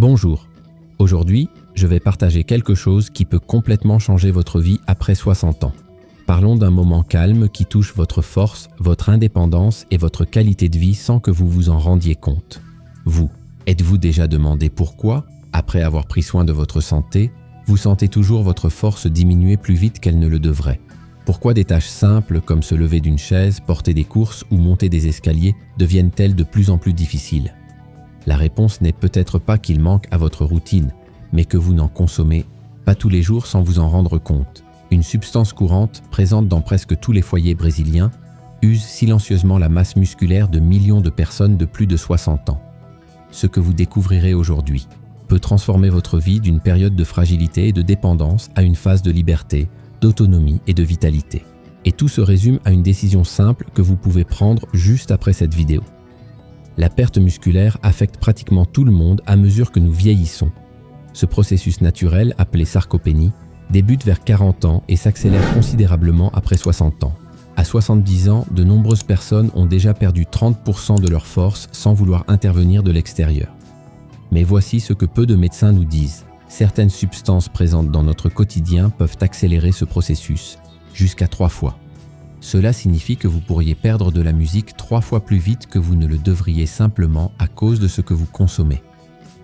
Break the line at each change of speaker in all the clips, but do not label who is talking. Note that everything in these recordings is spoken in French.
Bonjour. Aujourd'hui, je vais partager quelque chose qui peut complètement changer votre vie après 60 ans. Parlons d'un moment calme qui touche votre force, votre indépendance et votre qualité de vie sans que vous vous en rendiez compte. Vous, êtes-vous déjà demandé pourquoi, après avoir pris soin de votre santé, vous sentez toujours votre force diminuer plus vite qu'elle ne le devrait? Pourquoi des tâches simples comme se lever d'une chaise, porter des courses ou monter des escaliers deviennent-elles de plus en plus difficiles? La réponse n'est peut-être pas qu'il manque à votre routine, mais que vous n'en consommez pas tous les jours sans vous en rendre compte. Une substance courante, présente dans presque tous les foyers brésiliens, use silencieusement la masse musculaire de millions de personnes de plus de 60 ans. Ce que vous découvrirez aujourd'hui peut transformer votre vie d'une période de fragilité et de dépendance à une phase de liberté, d'autonomie et de vitalité. Et tout se résume à une décision simple que vous pouvez prendre juste après cette vidéo. La perte musculaire affecte pratiquement tout le monde à mesure que nous vieillissons. Ce processus naturel, appelé sarcopénie, débute vers 40 ans et s'accélère considérablement après 60 ans. À 70 ans, de nombreuses personnes ont déjà perdu 30% de leur force sans vouloir intervenir de l'extérieur. Mais voici ce que peu de médecins nous disent. Certaines substances présentes dans notre quotidien peuvent accélérer ce processus, jusqu'à 3 fois. Cela signifie que vous pourriez perdre de la musique 3 fois plus vite que vous ne le devriez simplement à cause de ce que vous consommez.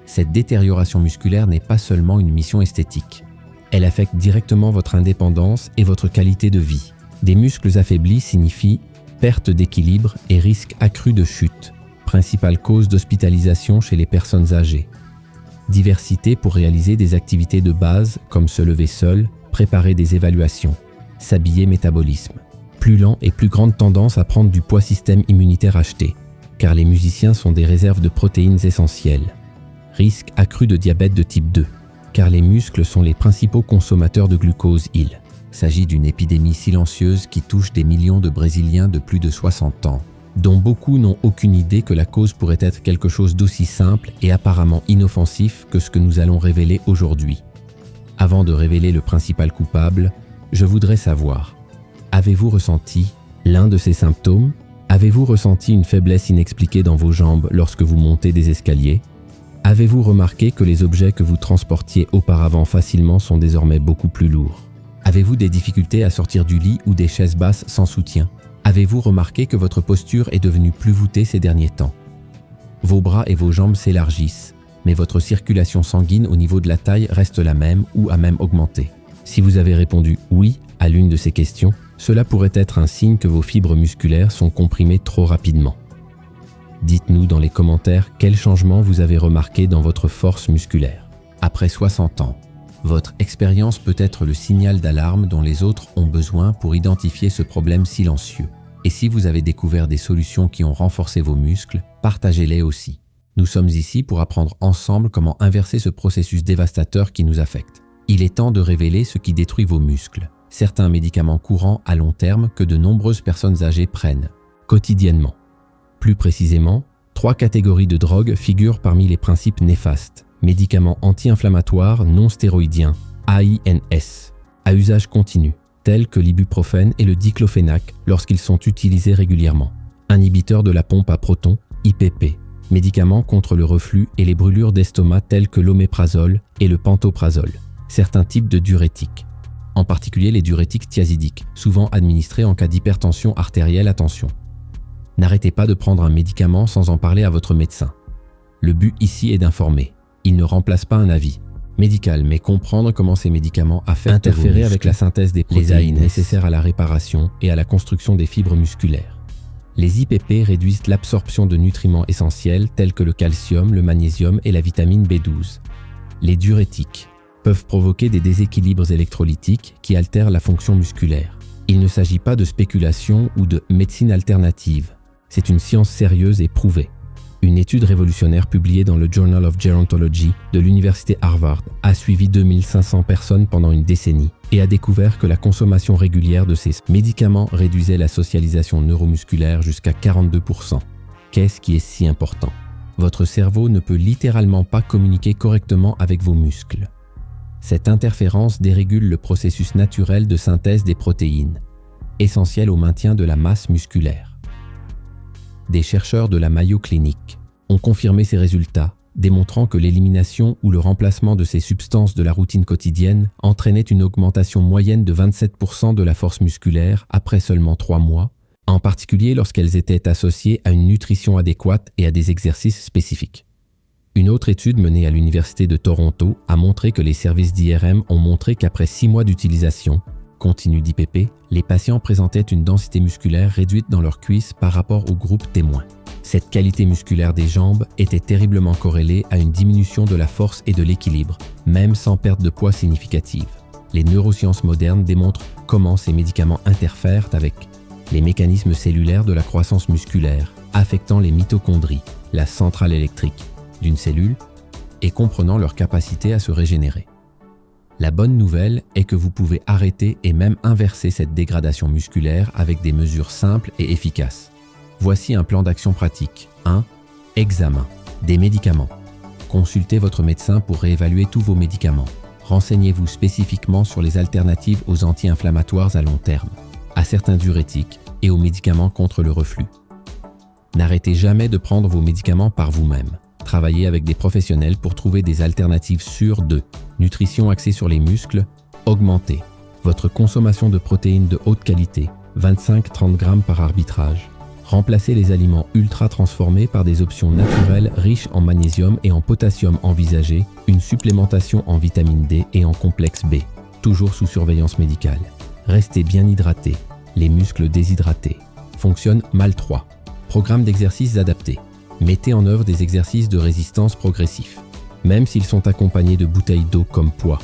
Cette détérioration musculaire n'est pas seulement une mission esthétique. Elle affecte directement votre indépendance et votre qualité de vie. Des muscles affaiblis signifient perte d'équilibre et risque accru de chute, principale cause d'hospitalisation chez les personnes âgées. Diversité pour réaliser des activités de base comme se lever seul, préparer des évaluations, s'habiller, métabolisme. Plus lent et plus grande tendance à prendre du poids système immunitaire acheté, car les musiciens sont des réserves de protéines essentielles. Risque accru de diabète de type 2, car les muscles sont les principaux consommateurs de glucose. Il s'agit d'une épidémie silencieuse qui touche des millions de Brésiliens de plus de 60 ans, dont beaucoup n'ont aucune idée que la cause pourrait être quelque chose d'aussi simple et apparemment inoffensif que ce que nous allons révéler aujourd'hui. Avant de révéler le principal coupable, je voudrais savoir: avez-vous ressenti l'un de ces symptômes? Avez-vous ressenti une faiblesse inexpliquée dans vos jambes lorsque vous montez des escaliers? Avez-vous remarqué que les objets que vous transportiez auparavant facilement sont désormais beaucoup plus lourds? Avez-vous des difficultés à sortir du lit ou des chaises basses sans soutien? Avez-vous remarqué que votre posture est devenue plus voûtée ces derniers temps? Vos bras et vos jambes s'élargissent, mais votre circulation sanguine au niveau de la taille reste la même ou a même augmenté. Si vous avez répondu oui à l'une de ces questions, cela pourrait être un signe que vos fibres musculaires sont comprimées trop rapidement. Dites-nous dans les commentaires quels changements vous avez remarqués dans votre force musculaire. Après 60 ans, votre expérience peut être le signal d'alarme dont les autres ont besoin pour identifier ce problème silencieux. Et si vous avez découvert des solutions qui ont renforcé vos muscles, partagez-les aussi. Nous sommes ici pour apprendre ensemble comment inverser ce processus dévastateur qui nous affecte. Il est temps de révéler ce qui détruit vos muscles. Certains médicaments courants à long terme que de nombreuses personnes âgées prennent quotidiennement. Plus précisément, 3 catégories de drogues figurent parmi les principes néfastes. Médicaments anti-inflammatoires non stéroïdiens, AINS, à usage continu, tels que l'ibuprofène et le diclofénac lorsqu'ils sont utilisés régulièrement. Inhibiteurs de la pompe à protons, IPP. Médicaments contre le reflux et les brûlures d'estomac tels que l'oméprazole et le pantoprazole. Certains types de diurétiques, en particulier les diurétiques thiazidiques, souvent administrés en cas d'hypertension artérielle. Attention. N'arrêtez pas de prendre un médicament sans en parler à votre médecin. Le but ici est d'informer. Il ne remplace pas un avis médical, mais comprendre comment ces médicaments affectent interférer avec la synthèse des protéines nécessaires à la réparation et à la construction des fibres musculaires. Les IPP réduisent l'absorption de nutriments essentiels tels que le calcium, le magnésium et la vitamine B12. Les diurétiques peuvent provoquer des déséquilibres électrolytiques qui altèrent la fonction musculaire. Il ne s'agit pas de spéculation ou de médecine alternative. C'est une science sérieuse et prouvée. Une étude révolutionnaire publiée dans le Journal of Gerontology de l'université Harvard a suivi 2500 personnes pendant une décennie et a découvert que la consommation régulière de ces médicaments réduisait la socialisation neuromusculaire jusqu'à 42%. Qu'est-ce qui est si important? Votre cerveau ne peut littéralement pas communiquer correctement avec vos muscles. Cette interférence dérégule le processus naturel de synthèse des protéines, essentiel au maintien de la masse musculaire. Des chercheurs de la Mayo Clinic ont confirmé ces résultats démontrant que l'élimination ou le remplacement de ces substances de la routine quotidienne entraînait une augmentation moyenne de 27% de la force musculaire après seulement 3 mois, en particulier lorsqu'elles étaient associées à une nutrition adéquate et à des exercices spécifiques. Une autre étude menée à l'Université de Toronto a montré que les services d'IRM ont montré qu'après 6 mois d'utilisation, continu d'IPP, les patients présentaient une densité musculaire réduite dans leurs cuisses par rapport au groupe témoin. Cette qualité musculaire des jambes était terriblement corrélée à une diminution de la force et de l'équilibre, même sans perte de poids significative. Les neurosciences modernes démontrent comment ces médicaments interfèrent avec les mécanismes cellulaires de la croissance musculaire, affectant les mitochondries, la centrale électrique d'une cellule, et comprenant leur capacité à se régénérer. La bonne nouvelle est que vous pouvez arrêter et même inverser cette dégradation musculaire avec des mesures simples et efficaces. Voici un plan d'action pratique. 1. Examen. Des médicaments. Consultez votre médecin pour réévaluer tous vos médicaments. Renseignez-vous spécifiquement sur les alternatives aux anti-inflammatoires à long terme, à certains diurétiques et aux médicaments contre le reflux. N'arrêtez jamais de prendre vos médicaments par vous-même. Travaillez avec des professionnels pour trouver des alternatives sûres de nutrition axée sur les muscles. Augmentez votre consommation de protéines de haute qualité, 25-30 grammes par arbitrage. Remplacez les aliments ultra transformés par des options naturelles riches en magnésium et en potassium envisagées, une supplémentation en vitamine D et en complexe B, toujours sous surveillance médicale. Restez bien hydraté, les muscles déshydratés. Fonctionne MAL 3. Programme d'exercices adaptés. Mettez en œuvre des exercices de résistance progressifs, même s'ils sont accompagnés de bouteilles d'eau comme poids.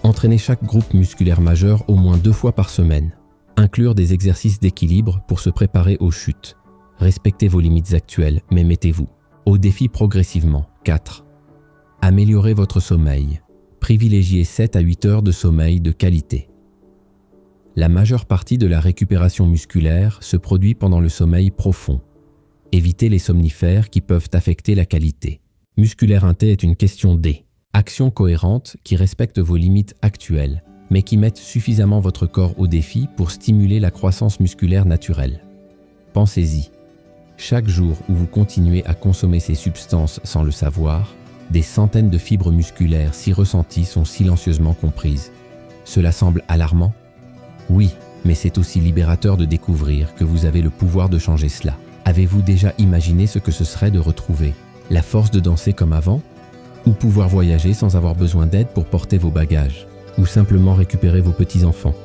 Entraînez chaque groupe musculaire majeur au moins 2 fois par semaine. Inclure des exercices d'équilibre pour se préparer aux chutes. Respectez vos limites actuelles, mais mettez-vous au défi progressivement. 4. Améliorez votre sommeil. Privilégiez 7 à 8 heures de sommeil de qualité. La majeure partie de la récupération musculaire se produit pendant le sommeil profond. Évitez les somnifères qui peuvent affecter la qualité. Musculaire Inté est une question D. Actions cohérentes qui respectent vos limites actuelles, mais qui mettent suffisamment votre corps au défi pour stimuler la croissance musculaire naturelle. Pensez-y. Chaque jour où vous continuez à consommer ces substances sans le savoir, des centaines de fibres musculaires si ressenties sont silencieusement comprises. Cela semble alarmant? Oui, mais c'est aussi libérateur de découvrir que vous avez le pouvoir de changer cela. Avez-vous déjà imaginé ce que ce serait de retrouver la force de danser comme avant? Ou pouvoir voyager sans avoir besoin d'aide pour porter vos bagages? Ou simplement récupérer vos petits-enfants?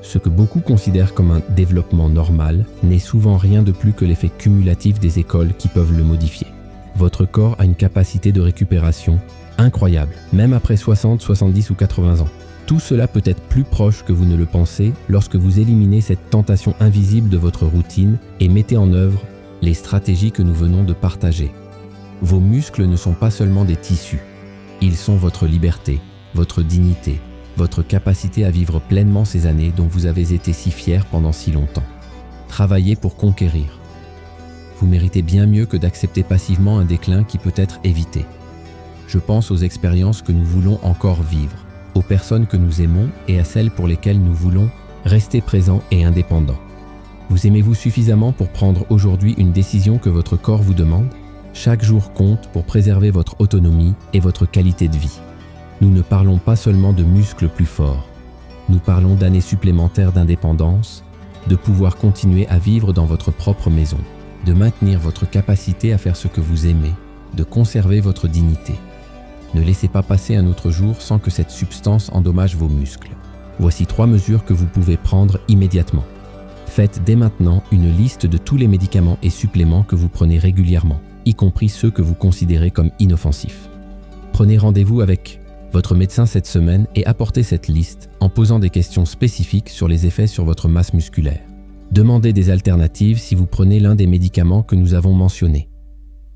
Ce que beaucoup considèrent comme un développement normal n'est souvent rien de plus que l'effet cumulatif des écoles qui peuvent le modifier. Votre corps a une capacité de récupération incroyable, même après 60, 70 ou 80 ans. Tout cela peut être plus proche que vous ne le pensez lorsque vous éliminez cette tentation invisible de votre routine et mettez en œuvre les stratégies que nous venons de partager. Vos muscles ne sont pas seulement des tissus, ils sont votre liberté, votre dignité, votre capacité à vivre pleinement ces années dont vous avez été si fiers pendant si longtemps. Travaillez pour conquérir. Vous méritez bien mieux que d'accepter passivement un déclin qui peut être évité. Je pense aux expériences que nous voulons encore vivre, aux personnes que nous aimons et à celles pour lesquelles nous voulons rester présents et indépendants. Vous aimez-vous suffisamment pour prendre aujourd'hui une décision que votre corps vous demande? Chaque jour compte pour préserver votre autonomie et votre qualité de vie. Nous ne parlons pas seulement de muscles plus forts. Nous parlons d'années supplémentaires d'indépendance, de pouvoir continuer à vivre dans votre propre maison, de maintenir votre capacité à faire ce que vous aimez, de conserver votre dignité. Ne laissez pas passer un autre jour sans que cette substance endommage vos muscles. Voici 3 mesures que vous pouvez prendre immédiatement. Faites dès maintenant une liste de tous les médicaments et suppléments que vous prenez régulièrement, y compris ceux que vous considérez comme inoffensifs. Prenez rendez-vous avec votre médecin cette semaine et apportez cette liste en posant des questions spécifiques sur les effets sur votre masse musculaire. Demandez des alternatives si vous prenez l'un des médicaments que nous avons mentionnés.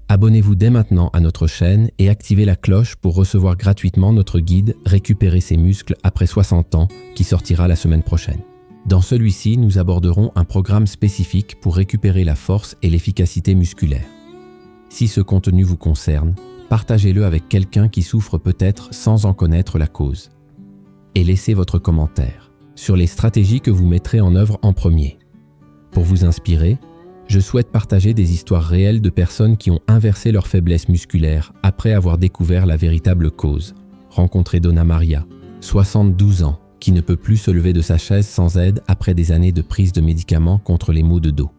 Abonnez-vous dès maintenant à notre chaîne et activez la cloche pour recevoir gratuitement notre guide « Récupérer ses muscles après 60 ans » qui sortira la semaine prochaine. Dans celui-ci, nous aborderons un programme spécifique pour récupérer la force et l'efficacité musculaire. Si ce contenu vous concerne, partagez-le avec quelqu'un qui souffre peut-être sans en connaître la cause. Et laissez votre commentaire sur les stratégies que vous mettrez en œuvre en premier. Pour vous inspirer, Je souhaite partager des histoires réelles de personnes qui ont inversé leur faiblesse musculaire après avoir découvert la véritable cause. Rencontrez Donna Maria, 72 ans, qui ne peut plus se lever de sa chaise sans aide après des années de prise de médicaments contre les maux de dos.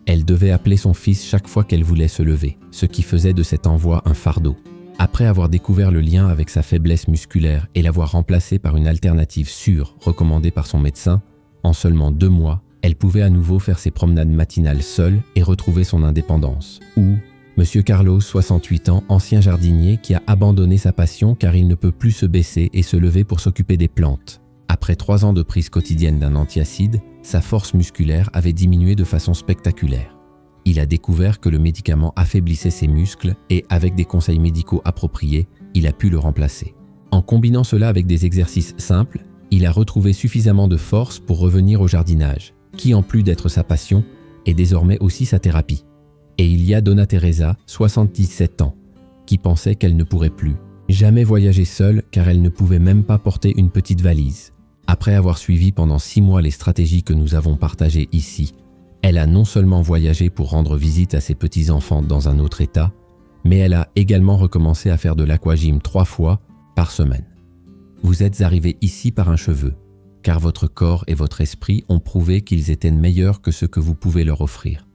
Elle devait appeler son fils chaque fois qu'elle voulait se lever, ce qui faisait de cet envoi un fardeau. Après avoir découvert le lien avec sa faiblesse musculaire et l'avoir remplacé par une alternative sûre recommandée par son médecin, en seulement 2 mois, elle pouvait à nouveau faire ses promenades matinales seule et retrouver son indépendance. Ou Monsieur Carlos, 68 ans, ancien jardinier qui a abandonné sa passion car il ne peut plus se baisser et se lever pour s'occuper des plantes. Après 3 ans de prise quotidienne d'un antiacide, sa force musculaire avait diminué de façon spectaculaire. Il a découvert que le médicament affaiblissait ses muscles et, avec des conseils médicaux appropriés, il a pu le remplacer. En combinant cela avec des exercices simples, il a retrouvé suffisamment de force pour revenir au jardinage, qui en plus d'être sa passion, est désormais aussi sa thérapie. Et il y a Donna Teresa, 77 ans, qui pensait qu'elle ne pourrait plus jamais voyager seule car elle ne pouvait même pas porter une petite valise. Après avoir suivi pendant 6 mois les stratégies que nous avons partagées ici, elle a non seulement voyagé pour rendre visite à ses petits-enfants dans un autre état, mais elle a également recommencé à faire de l'aquagym 3 fois par semaine. Vous êtes arrivé ici par un cheveu, car votre corps et votre esprit ont prouvé qu'ils étaient meilleurs que ce que vous pouvez leur offrir.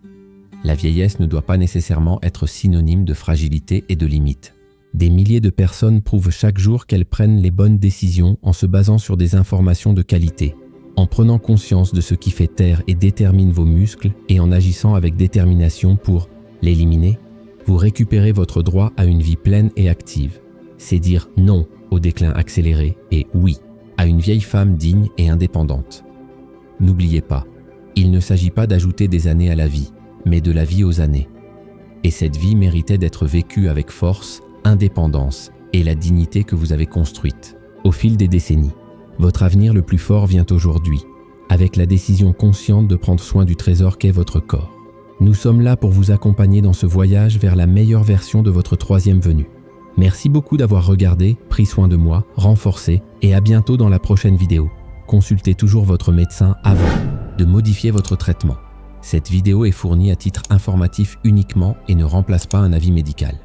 La vieillesse ne doit pas nécessairement être synonyme de fragilité et de limite. Des milliers de personnes prouvent chaque jour qu'elles prennent les bonnes décisions en se basant sur des informations de qualité, en prenant conscience de ce qui fait taire et détermine vos muscles et en agissant avec détermination pour l'éliminer. Vous récupérez votre droit à une vie pleine et active. C'est dire non au déclin accéléré et oui à une vieille femme digne et indépendante. N'oubliez pas, il ne s'agit pas d'ajouter des années à la vie, mais de la vie aux années. Et cette vie méritait d'être vécue avec force, indépendance et la dignité que vous avez construite au fil des décennies. Votre avenir le plus fort vient aujourd'hui, avec la décision consciente de prendre soin du trésor qu'est votre corps. Nous sommes là pour vous accompagner dans ce voyage vers la meilleure version de votre 3e venue. Merci beaucoup d'avoir regardé, pris soin de moi, renforcé et à bientôt dans la prochaine vidéo. Consultez toujours votre médecin avant de modifier votre traitement. Cette vidéo est fournie à titre informatif uniquement et ne remplace pas un avis médical.